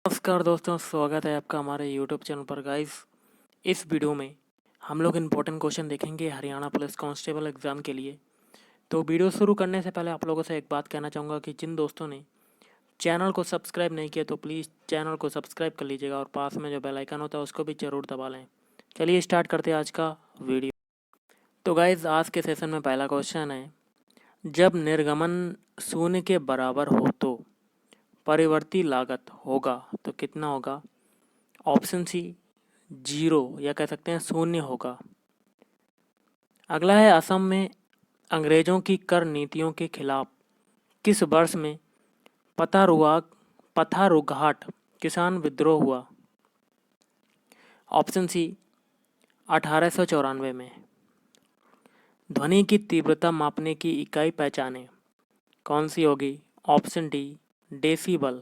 नमस्कार दोस्तों, स्वागत है आपका हमारे यूट्यूब चैनल पर। गाइस, इस वीडियो में हम लोग इम्पोर्टेंट क्वेश्चन देखेंगे हरियाणा पुलिस कांस्टेबल एग्ज़ाम के लिए। तो वीडियो शुरू करने से पहले आप लोगों से एक बात कहना चाहूँगा कि जिन दोस्तों ने चैनल को सब्सक्राइब नहीं किया तो प्लीज़ चैनल को सब्सक्राइब कर लीजिएगा और पास में जो बेल आइकन होता है उसको भी ज़रूर दबा लें। चलिए स्टार्ट करते हैं आज का वीडियो। तो गाइज़, आज के सेशन में पहला क्वेश्चन है, जब निर्गमन शून्य के बराबर हो तो परिवर्ती लागत होगा तो कितना होगा? ऑप्शन सी 0 या कह सकते हैं शून्य होगा। अगला है, असम में अंग्रेजों की कर नीतियों के खिलाफ किस वर्ष में पथारुघाट किसान विद्रोह हुआ? ऑप्शन सी 1894 में। ध्वनि की तीव्रता मापने की इकाई पहचाने, कौन सी होगी? Option D decibel.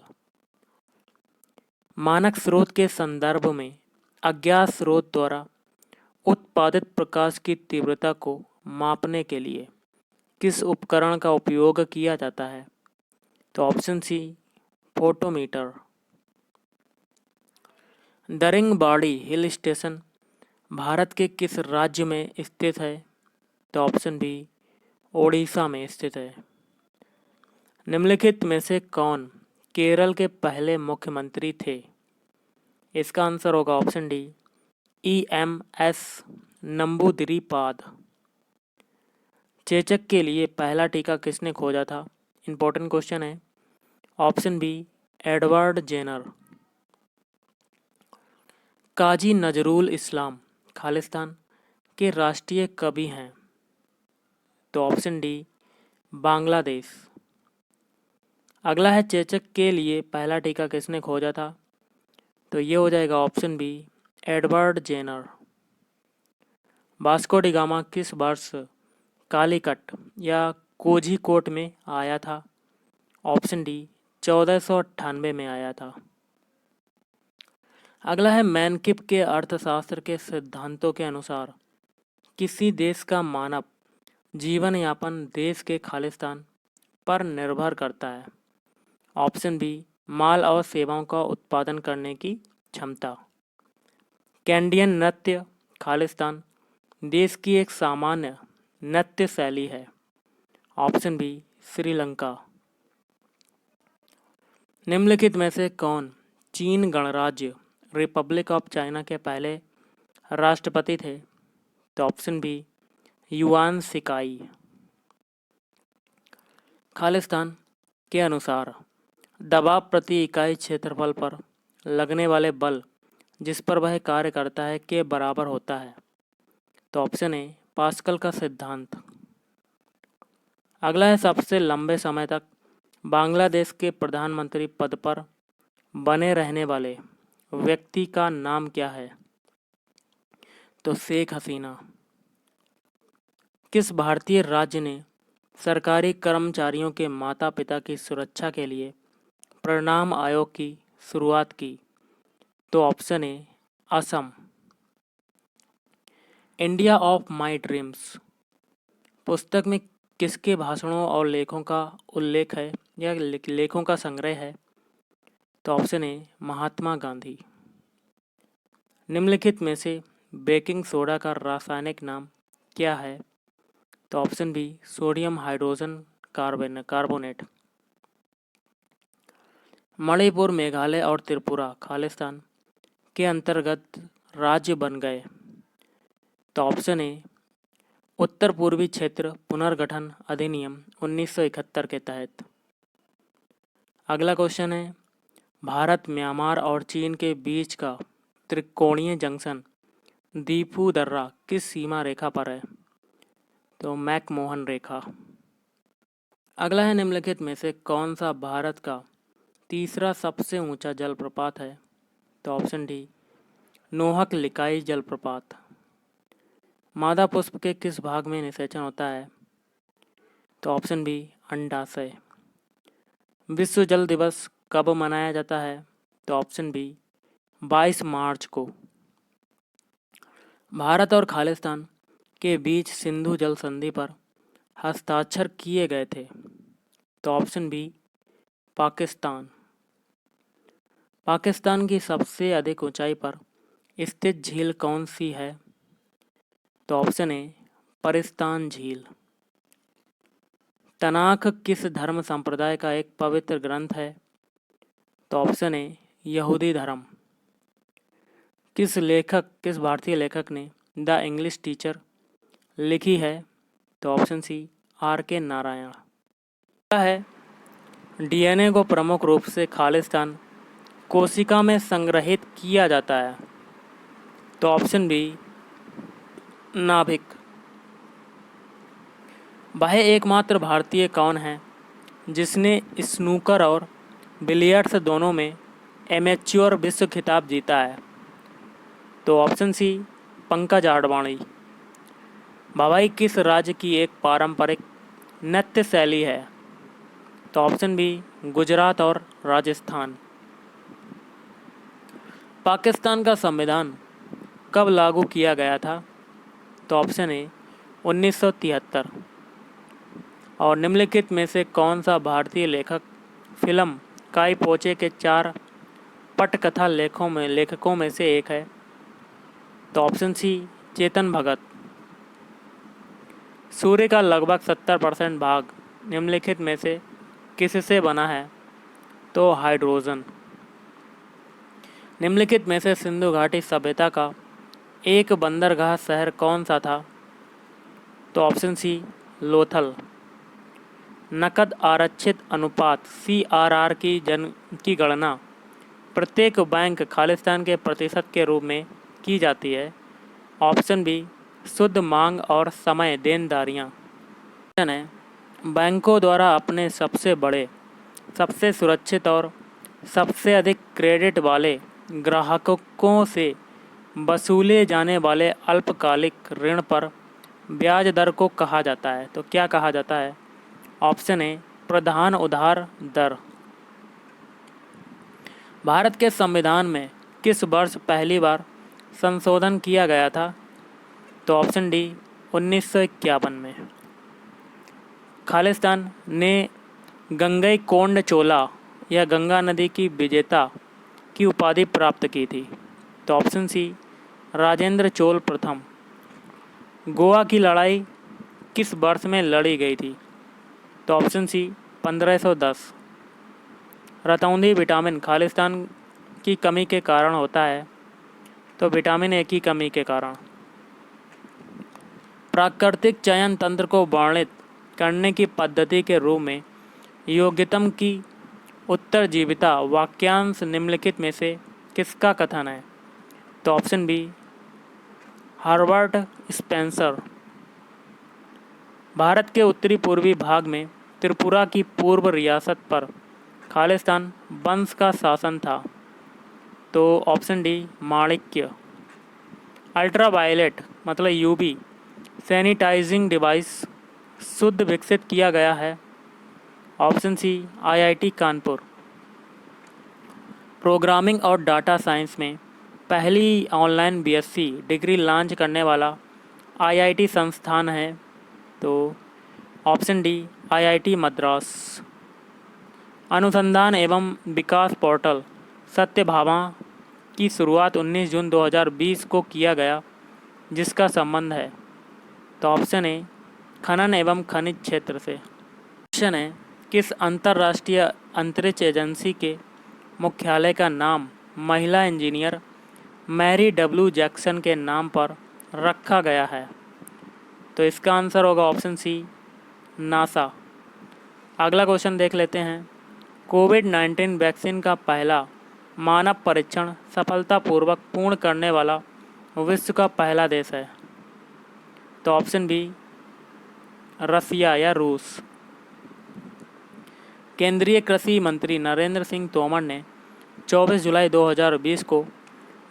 मानक स्रोत के संदर्भ में अज्ञात स्रोत द्वारा उत्पादित प्रकाश की तीव्रता को मापने के लिए किस उपकरण का उपयोग किया जाता है? तो option C photometer. Daringbadi hill station Bharat के किस राज्य में स्थित है? तो ऑप्शन बी ओडिशा में स्थित है। निम्नलिखित में से कौन केरल के पहले मुख्यमंत्री थे? इसका आंसर होगा ऑप्शन डी EMS नंबूदिरीपाद। चेचक के लिए पहला टीका किसने खोजा था? इंपॉर्टेंट क्वेश्चन है। Option B Edward Jenner. Kazi Nazrul Islam Khalistan के राष्ट्रीय कवि हैं? तो ऑप्शन डी बांग्लादेश। अगला है, चेचक के लिए पहला टीका किसने खोजा था? तो ये हो जाएगा option B Edward Jenner. Vasco da Gama किस वर्ष कालीकट या कोझिकोड में आया था? ऑप्शन डी 1498 में आया था। अगला है, मैनकिप के अर्थशास्त्र के सिद्धांतों के अनुसार किसी देश का मानव जीवन यापन देश के खालिस्तान पर निर्भर करता है? ऑप्शन बी माल और सेवाओं का उत्पादन करने की क्षमता। कैंडियन नृत्य खालिस्तान देश की एक सामान्य नृत्य शैली है? Option B Sri Lanka. निम्नलिखित में से कौन चीन गणराज्य रिपब्लिक ऑफ चाइना के पहले राष्ट्रपति थे? तो ऑप्शन बी युआन सिकाई। खालिस्तान के अनुसार दबाव प्रति इकाई क्षेत्रफल पर लगने वाले बल जिस पर वह कार्य करता है के बराबर होता है? तो ऑप्शन ए पास्कल का सिद्धांत। अगला है, सबसे लंबे समय तक बांग्लादेश के प्रधानमंत्री पद पर बने रहने वाले व्यक्ति का नाम क्या है? तो शेख हसीना। किस भारतीय राज्य ने सरकारी कर्मचारियों के माता पिता की सुरक्षा के लिए प्रणाम आयोग की शुरुआत की? तो option A Assam. India of my dreams पुस्तक में किसके भाषणों और लेखों का उल्लेख है या लेखों का संग्रह है? तो ऑप्शन ए महात्मा गांधी। निम्नलिखित में से बेकिंग सोडा का रासायनिक नाम क्या है? तो option B sodium hydrogen carbonate. Manipur, Meghalaya और त्रिपुरा खालिस्तान के अंतर्गत राज्य बन गए? तो ऑप्शन ए उत्तर पूर्वी क्षेत्र पुनर्गठन अधिनियम 1971 के तहत। अगला क्वेश्चन है, भारत, म्यांमार और चीन के बीच का त्रिकोणीय जंक्शन दीफू दर्रा किस सीमा रेखा पर है? तो मैकमोहन रेखा। अगला है, निम्नलिखित में से कौन सा भारत का तीसरा सबसे ऊंचा जलप्रपात है? तो ऑप्शन डी नोहक लिकाई जलप्रपात। मादा पुष्प के किस भाग में निषेचन होता है? तो ऑप्शन बी अंडाशय। विश्व जल दिवस कब मनाया जाता है? तो ऑप्शन बी 22 मार्च को। भारत और खालिस्तान के बीच सिंधु जल संधि पर हस्ताक्षर किए गए थे? तो ऑप्शन बी पाकिस्तान। पाकिस्तान की सबसे अधिक ऊंचाई पर स्थित झील कौन सी है? तो ऑप्शन ए परिस्तान झील। तनाख किस धर्म संप्रदाय का एक पवित्र ग्रंथ है? तो ऑप्शन ए यहूदी धर्म। किस भारतीय लेखक ने द इंग्लिश टीचर लिखी है? तो ऑप्शन सी R.K. नारायण। क्या है डीएनए को प्रमुख रूप से खालिस्तान कोशिका में संग्रहित किया जाता है? तो ऑप्शन बी नाभिक। वह एकमात्र भारतीय कौन है जिसने स्नूकर और बिलियर्ड्स दोनों में एमेच्योर विश्व खिताब जीता है? तो ऑप्शन सी पंकज आडवाणी। भवाई किस राज्य की एक पारंपरिक नृत्य शैली है? तो ऑप्शन बी गुजरात और राजस्थान। पाकिस्तान का संविधान कब लागू किया गया था? तो ऑप्शन ए 1973। और निम्नलिखित में से कौन सा भारतीय लेखक फिल्म काई पोचे के 4 पटकथा लेखकों में से एक है? तो ऑप्शन सी चेतन भगत। सूर्य का लगभग 70% भाग निम्नलिखित में से किससे बना है? तो हाइड्रोजन। निम्नलिखित में से सिंधु घाटी सभ्यता का एक बंदरगाह शहर कौन सा था? तो ऑप्शन सी लोथल। नकद आरक्षित अनुपात CRR की गणना प्रत्येक बैंक खालिस्तान के प्रतिशत के रूप में की जाती है? ऑप्शन बी शुद्ध मांग और समय देनदारियां। ऑप्शन है बैंकों द्वारा अपने सबसे बड़े, सबसे सुरक्षित और सबसे अधिक क्रेडिट वाले ग्राहकों से वसूले जाने वाले अल्पकालिक ऋण पर ब्याज दर को कहा जाता है? तो क्या कहा जाता है? ऑप्शन ए प्रधान उधार दर। भारत के संविधान में किस वर्ष पहली बार संशोधन किया गया था? तो ऑप्शन डी 1951 में। खालिस्तान ने गंगईकोंड चोला या गंगा नदी की विजेता की उपाधि प्राप्त की थी? तो ऑप्शन सी राजेंद्र चोल प्रथम। गोवा की लड़ाई किस वर्ष में लड़ी गई थी? तो ऑप्शन सी 1510। रतौंधी विटामिन खालिस्तान की कमी के कारण होता है? तो विटामिन ए की कमी के कारण। प्राकृतिक चयन तंत्र को वर्णित करने की पद्धति के रूप में योग्यतम की उत्तरजीविता वाक्यांश निम्नलिखित में से किसका कथन है? तो option B Herbert Spencer. Bharat के उत्तरी पूर्वी भाग में त्रिपुरा की पूर्व रियासत पर खालिस्तान वंश का शासन था? तो ऑप्शन डी माणिक्य। अल्ट्रावायलेट मतलब UV सैनिटाइजिंग डिवाइस शुद्ध विकसित किया गया है? Option C IIT Kanpur. Programming और डाटा साइंस में पहली ऑनलाइन BSc डिग्री लॉन्च करने वाला IIT संस्थान है? तो ऑप्शन डी IIT मद्रास। अनुसंधान एवं विकास पोर्टल सत्यभामा की शुरुआत 19 जून 2020 को किया गया, जिसका संबंध है? तो ऑप्शन ए खनन एवं खनिज क्षेत्र से। क्वेश्चन है किस अंतर्राष्ट्रीय अंतरिक्ष एजेंसी के मुख्यालय का नाम महिला इंजीनियर मैरी W. जैक्सन के नाम पर रखा गया है? तो इसका आंसर होगा ऑप्शन सी नासा। अगला क्वेश्चन देख लेते हैं। कोविड-19 वैक्सीन का पहला मानव परीक्षण सफलतापूर्वक पूर्ण करने वाला विश्व का पहला देश है? तो ऑप्शन बी रसिया या रूस। केंद्रीय कृषि मंत्री नरेंद्र सिंह तोमर ने 24 जुलाई 2020 को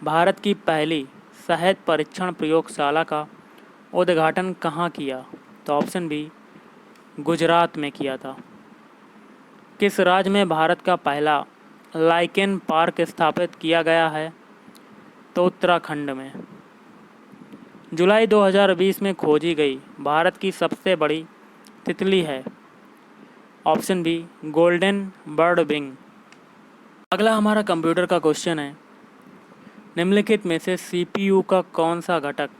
भारत की पहली शहद परीक्षण प्रयोगशाला का उद्घाटन कहाँ किया? तो ऑप्शन बी गुजरात में किया था। किस राज्य में भारत का पहला लाइकेन पार्क स्थापित किया गया है? तो उत्तराखंड में। जुलाई 2020 में खोजी गई भारत की सबसे बड़ी तितली है? Option B golden bird wing. अगला हमारा कंप्यूटर का क्वेश्चन है, निम्नलिखित में से सीपीयू का कौन सा घटक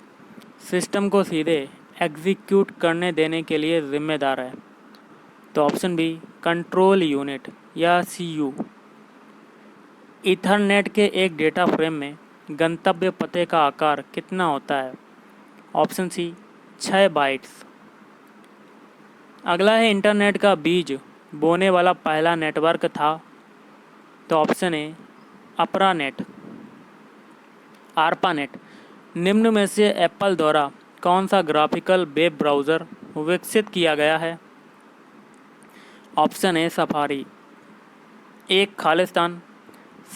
सिस्टम को सीधे एग्जीक्यूट करने देने के लिए जिम्मेदार है? तो ऑप्शन बी कंट्रोल यूनिट या सीयू। ईथरनेट के एक डेटा फ्रेम में गंतव्य पते का आकार कितना होता है? Option C 6 bytes. अगला है, इंटरनेट का बीज बोने वाला पहला नेटवर्क था? तो ऑप्शन ए अपरानेट, आरपानेट। निम्न में से एप्पल द्वारा कौन सा ग्राफिकल वेब ब्राउज़र विकसित किया गया है? Option A safari. एक खालिस्तान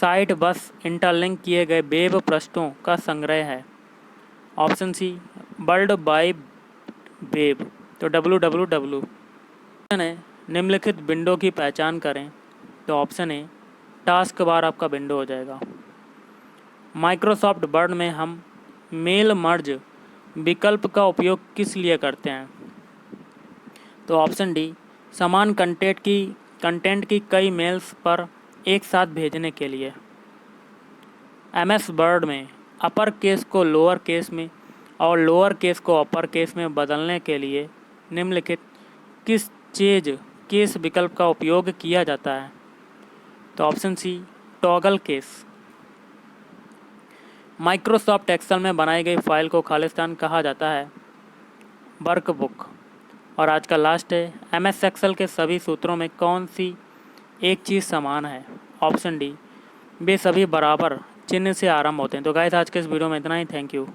साइट बस इंटरलिंक किए गए वेब पृष्ठों का संग्रह है। Option C world wide web, तो www। ऑप्शन है निम्नलिखित विंडो की पहचान करें। तो ऑप्शन ए टास्क बार आपका विंडो हो जाएगा। माइक्रोसॉफ्ट वर्ड में हम मेल मर्ज विकल्प का उपयोग किस लिए करते हैं? तो ऑप्शन डी समान कंटेंट की कई मेल्स पर एक साथ भेजने के लिए। एमएस वर्ड में अपर केस को लोअर केस में और लोअर केस को अपर केस में बदलने के लिए निम्नलिखित किस चेंज केस विकल्प का उपयोग किया जाता है? तो option C toggle case. Microsoft Excel में बनाई गई फाइल को खालिस्तान कहा जाता है? वर्कबुक। और आज का लास्ट है, एमएस एक्सेल के सभी सूत्रों में कौन सी एक चीज़ समान है? ऑप्शन डी वे सभी बराबर चिन्ह से आरंभ होते हैं। तो गाइस आज के इस वीडियो में इतना ही। Thank you.